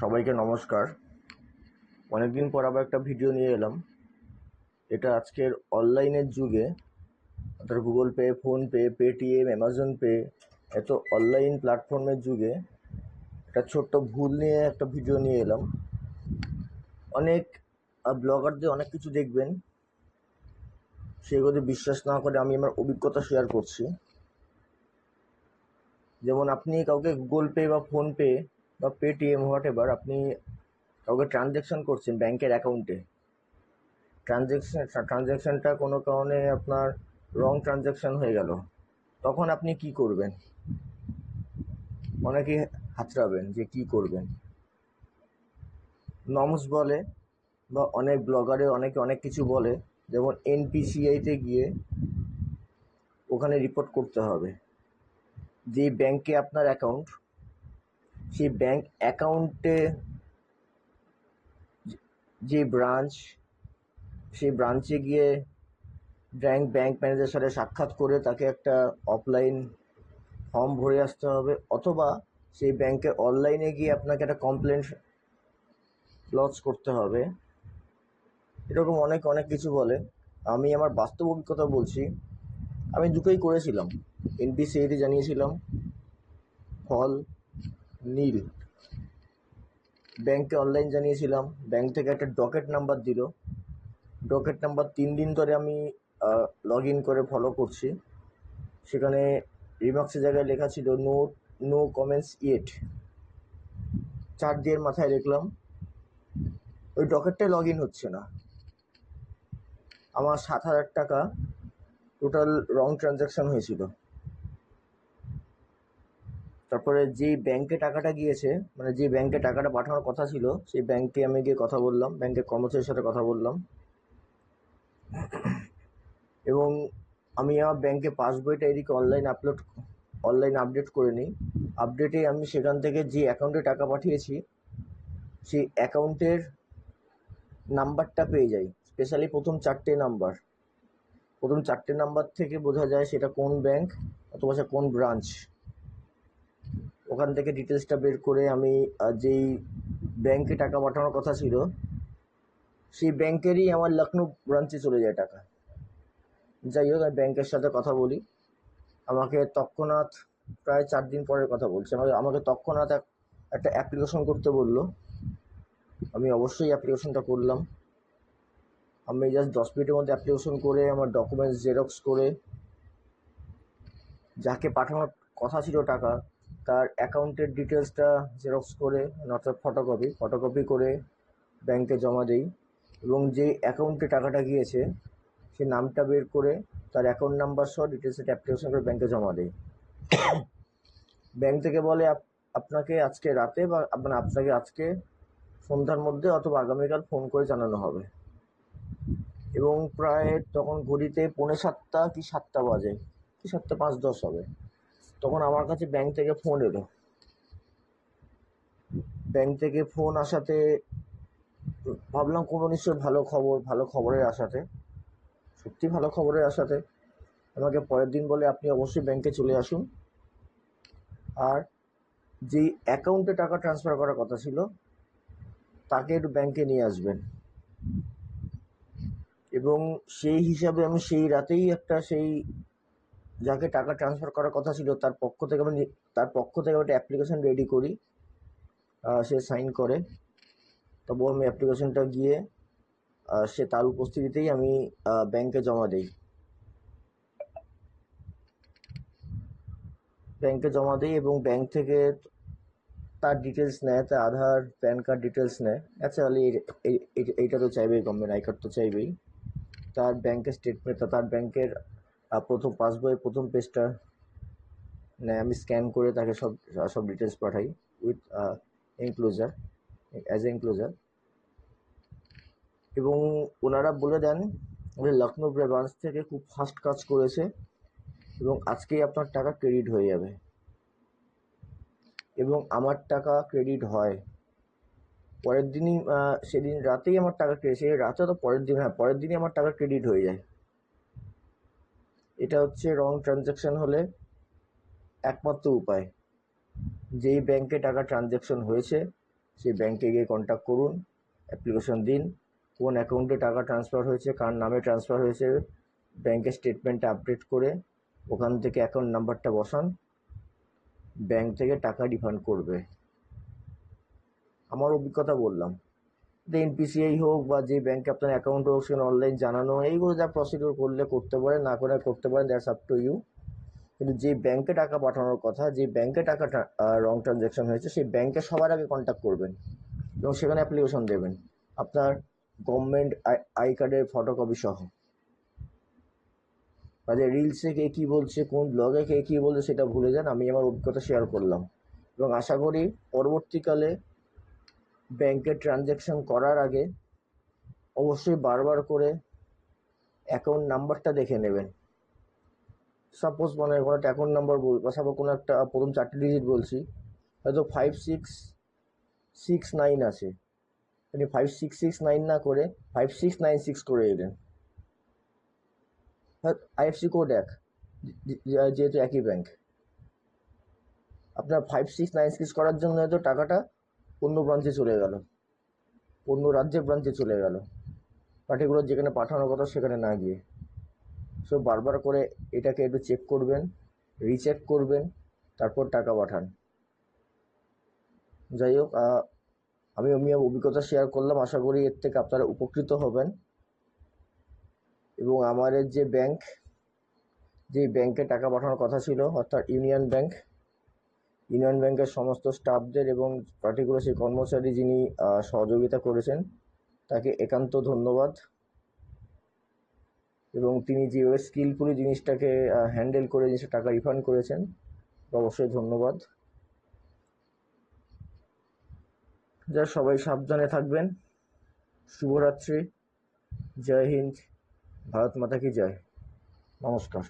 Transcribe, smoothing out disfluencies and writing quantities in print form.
সবাইকে নমস্কার। অনেকদিন পর আবার একটা ভিডিও নিয়ে এলাম। এটা আজকের অনলাইনের যুগে, অর্থাৎ Google pay, PhonePe, Paytm, Amazon pay, এত অনলাইন প্ল্যাটফর্মের যুগে একটা ছোট্ট ভুল নিয়ে একটা ভিডিও নিয়ে এলাম। অনেক ব্লগারদের অনেক কিছু দেখবেন, সেগুলো বিশ্বাস না করে আমি আমার অভিজ্ঞতা শেয়ার করছি। যেমন আপনি কাউকে গুগল পে বা ফোনপে বা পেটিএম হোয়াট এভার, আপনি কাউকে ট্রানজ্যাকশন করছেন ব্যাংকের অ্যাকাউন্টে, ট্রানজ্যাকশনটা কোনো কারণে আপনার রং ট্রানজ্যাকশন হয়ে গেল, তখন আপনি কি করবেন? অনেকে হাতড়াবেন যে কি করবেন। নমস বলে বা অনেক ব্লগারে অনেকে অনেক কিছু বলে, যেমন এনপিসিআইতে গিয়ে ওখানে রিপোর্ট করতে হবে। যে ব্যাংকে আপনার অ্যাকাউন্ট, সেই ব্যাংক অ্যাকাউন্টে যে ব্রাঞ্চ, সেই ব্রাঞ্চে গিয়ে ব্যাংক ম্যানেজারের সাথে সাক্ষাৎ করে তাকে একটা অফলাইন ফর্ম ভরে আসতে হবে, অথবা সেই ব্যাংকের অনলাইনে গিয়ে আপনাকে একটা কমপ্লেন লজ করতে হবে। এরকম অনেক অনেক কিছু বলে। আমি আমার বাস্তব অভিজ্ঞতা বলছি, আমি দুটোই করেছিলাম। এনপিসিআইতে জানিয়েছিলাম, ফল নীল। ব্যাংকে অনলাইন জানিয়েছিলাম, ব্যাংক থেকে একটা ডকেট নাম্বার দিল। ডকেট নাম্বার 3 দিন ধরে আমি লগ ইন করে ফলো করছি। সেখানে রিমার্কসের জায়গায় লেখা ছিল নো কমেন্টস ইয়েট। 4 দিনের মাথায় দেখলাম ওই ডকেটটাই লগ ইন হচ্ছে না। আমার 7,000 টাকা টোটাল রং ট্রানজ্যাকশন হয়েছিল। তারপরে যেই ব্যাংকে টাকাটা গিয়েছে, মানে যে ব্যাংকে টাকাটা পাঠানোর কথা ছিল, সেই ব্যাংকে আমি গিয়ে কথা বললাম, ব্যাংকের কর্মচারীর সাথে কথা বললাম, এবং আমি আমার ব্যাংকে পাসবইটা এদিকে অনলাইন আপডেট করে নিই। আপডেটে আমি সেখান থেকে যে অ্যাকাউন্টে টাকা পাঠিয়েছি সেই অ্যাকাউন্টের নাম্বারটা পেয়ে যাই, স্পেশালি প্রথম 4টে নাম্বার থেকে বোঝা যায় সেটা কোন ব্যাংক অথবা সে কোন ব্রাঞ্চ। ওখান থেকে ডিটেলসটা বের করে আমি যেই ব্যাংকে টাকা পাঠানোর কথা ছিল সেই ব্যাংকেরই আমার লখনৌ ব্রাঞ্চে চলে যায় টাকা। যাই হোক, আমি ব্যাংকের সাথে কথা বলি। আমাকে তৎক্ষণাৎ, প্রায় 4 দিন পরের কথা বলছি, আমাকে তৎক্ষণাৎ একটা অ্যাপ্লিকেশন করতে বললো। আমি অবশ্যই অ্যাপ্লিকেশনটা করলাম। আমি জাস্ট 10 মিনিটের মধ্যে অ্যাপ্লিকেশন করে আমার ডকুমেন্টস জেরক্স করে যাকে পাঠানোর কথা ছিল টাকা, তার অ্যাকাউন্টের ডিটেলসটা জেরক্স করে, অর্থাৎ ফটোকপি করে ব্যাংকে জমা দিই, এবং যে অ্যাকাউন্টে টাকাটা গিয়েছে সে নামটা বের করে তার অ্যাকাউন্ট নাম্বার সহ ডিটেলস একটা অ্যাপ্লিকেশন করে ব্যাংকে জমা দিই। ব্যাংক থেকে বলে আপনাকে আজকে রাতে বা আপনাকে আজকে সন্ধ্যার মধ্যে অথবা আগামীকাল ফোন করে জানানো হবে। এবং প্রায় তখন ঘড়িতে 6:45 কি 7টা বাজে, কি 7:05-10 হবে, তখন আমার কাছে ব্যাংক থেকে ফোন এলো। ব্যাংক থেকে ফোন আসাতে ভাবলাম কোনো নিশ্চয়ই ভালো খবরের আশাতে, সত্যি ভালো খবরের আশাতে আমাকে পরের দিন বলে আপনি অবশ্যই ব্যাংকে চলে আসুন, আর যেই অ্যাকাউন্টে টাকা ট্রান্সফার করার কথা ছিল তাকে একটু ব্যাংকে নিয়ে আসবেন। এবং সেই হিসাবে আমি সেই রাতেই সেই যাকে টাকা ট্রান্সফার করার কথা ছিল তার পক্ষ থেকে একটা অ্যাপ্লিকেশন রেডি করি। সে সাইন করে, তবু আমি অ্যাপ্লিকেশনটা গিয়ে সে তার উপস্থিতিতেই আমি ব্যাংকে জমা দিই। এবং ব্যাংক থেকে তার ডিটেলস নেয়, তার আধার, প্যান কার্ড ডিটেলস নেয়। ন্যাচারালি এইটা তো চাইবেই, গভর্নমেন্ট আই কার্ড তো চাইবেই। তার ব্যাংকের স্টেটমেন্ট, তার ব্যাংকের প্রথম পাসবইয়ের প্রথম পেজটা নেয়। আমি স্ক্যান করে তাকে সব ডিটেলস পাঠাই উইথ এনক্লোজার, এনক্লোজার। এবং ওনারা বলে দেন যে লখনৌ ব্রাঞ্চ থেকে খুব ফাস্ট কাজ করেছে এবং আজকেই আপনার টাকা ক্রেডিট হয়ে যাবে। এবং আমার টাকা ক্রেডিট হয় পরের দিনই। সেদিন রাতেই আমার টাকা সেই রাতে তো পরের দিনই আমার টাকা ক্রেডিট হয়ে যায়। এটা হচ্ছে রং ট্রানজ্যাকশন হলে একমাত্র উপায়। যেই ব্যাংকে টাকা ট্রানজ্যাকশন হয়েছে সেই ব্যাংকে গিয়ে কন্ট্যাক্ট করুন, অ্যাপ্লিকেশন দিন, কোন অ্যাকাউন্টে টাকা ট্রান্সফার হয়েছে, কার নামে ট্রান্সফার হয়েছে, ব্যাংকের স্টেটমেন্টটা আপডেট করে ওখান থেকে অ্যাকাউন্ট নাম্বারটা বসান, ব্যাংক থেকে টাকা রিফান্ড করবে। আমার অভিজ্ঞতা বললাম। এনপিসিআই হোক বা যে ব্যাংকে আপনার অ্যাকাউন্ট হোক, সেখানে অনলাইন জানানো, এইগুলো যা প্রসিডিওর করলে করতে পারেন, না করে করতে পারেন, দ্যাটস আপ টু ইউ। কিন্তু যে ব্যাংকে টাকা পাঠানোর কথা, যে ব্যাংকে টাকা রং ট্রানজ্যাকশন হয়েছে, সেই ব্যাংকে সবার আগে কন্ট্যাক্ট করবেন এবং সেখানে অ্যাপ্লিকেশন দেবেন আপনার গভর্নমেন্ট আই কার্ডের ফটোকপি সহ। কাজে রিলসে কে কী বলছে, কোন ব্লগে কে কী বলছে সেটা ভুলে যান, আমি আমার অভিজ্ঞতা শেয়ার করলাম এবং আশা করি পরবর্তীকালে ব্যাংকের ট্রানজ্যাকশন করার আগে অবশ্যই বারবার করে অ্যাকাউন্ট নাম্বারটা দেখে নেবেন। সাপোজ কোনো একটা অ্যাকাউন্ট নাম্বার সাপোজ কোনো একটা প্রথম 4টে ডিজিট বলছি, হয়তো 5669 আছে, আপনি 5669 না করে 5696 করে এলেন। আইএফসি কোড যেহেতু একই ব্যাংক, আপনার 5696 করার জন্য হয়তো টাকাটা অন্য ব্রাঞ্চে চলে গেল, অন্য রাজ্যের ব্রাঞ্চে চলে গেল, পার্টিকুলার যেখানে পাঠানোর কথা সেখানে না গিয়ে। সো বারবার করে এটাকে একটু চেক করবেন, রিচেক করবেন, তারপর টাকা পাঠান। যাই হোক, আমি অভিজ্ঞতা শেয়ার করলাম, আশা করি এর থেকে আপনারা উপকৃত হবেন। এবং আমাদের যে ব্যাংকে টাকা পাঠানোর কথা ছিল, অর্থাৎ ইউনিয়ন ব্যাংকের সমস্ত স্টাফদের এবং পার্টিকুলার সেই কর্মচারী যিনি সহযোগিতা করেছেন, তাকে একান্ত ধন্যবাদ। এবং তিনি যেভাবে স্কিলফুলি জিনিসটাকে হ্যান্ডেল করে জিনিসটা টাকা রিফান্ড করেছেন, অবশ্যই ধন্যবাদ। যা সবাই সাবধানে থাকবেন। শুভরাত্রি। জয় হিন্দ। ভারত মাতা কি জয়। নমস্কার।